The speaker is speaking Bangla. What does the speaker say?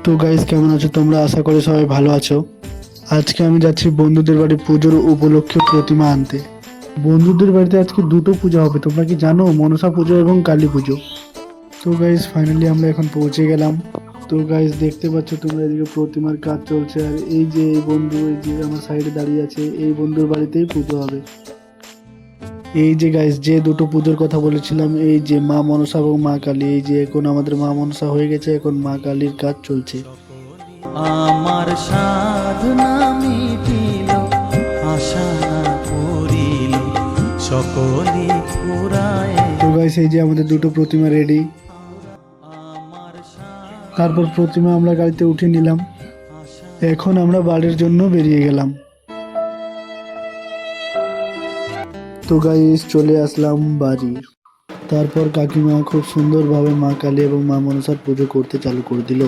তো গাইস, কেমন আছো তোমরা? আশা করি সবাই ভালো আছো। আজকে আমি যাচ্ছি বন্ধুদের বাড়ি পুজোর উপলক্ষে প্রতিমা আনতে। বন্ধুদের বাড়িতে আজকে দুটো পূজা হবে, তোমরা কি জানো? মনসা পুজো এবং কালী পুজো। তো গাইস, ফাইনালি আমরা এখন পৌঁছে গেলাম। তো গাইস, দেখতে পাচ্ছ তোমরা, এদিকে প্রতিমার কাজ চলছে, আর এই যে এই বন্ধু, এই যে আমার সাইডে দাঁড়িয়ে আছে, এই বন্ধুর বাড়িতেই পুজো হবে। এই যে গাইস, যে দুটো পুজোর কথা বলেছিলাম, এই যে মা মনসা এবং মা কালী, এই যে এখন আমাদের মা মনসা হয়ে গেছে, এখন মা কালীর কাজ চলছে। আমার সাধনা মিটিল, আশা না করিল, সকলি ফুরায়। তো গাইস, এই যে আমাদের দুটো প্রতিমা রেডি। তারপর প্রতিমা আমরা গাড়িতে উঠে নিলাম। এখন আমরা বাড়ির জন্য বেরিয়ে গেলাম। তো গাইস, চলে আসলাম বাড়ি। তারপর কাকিমা খুব সুন্দরভাবে মা কালী এবং মা মনসার পুজো করতে চালু করে দিল।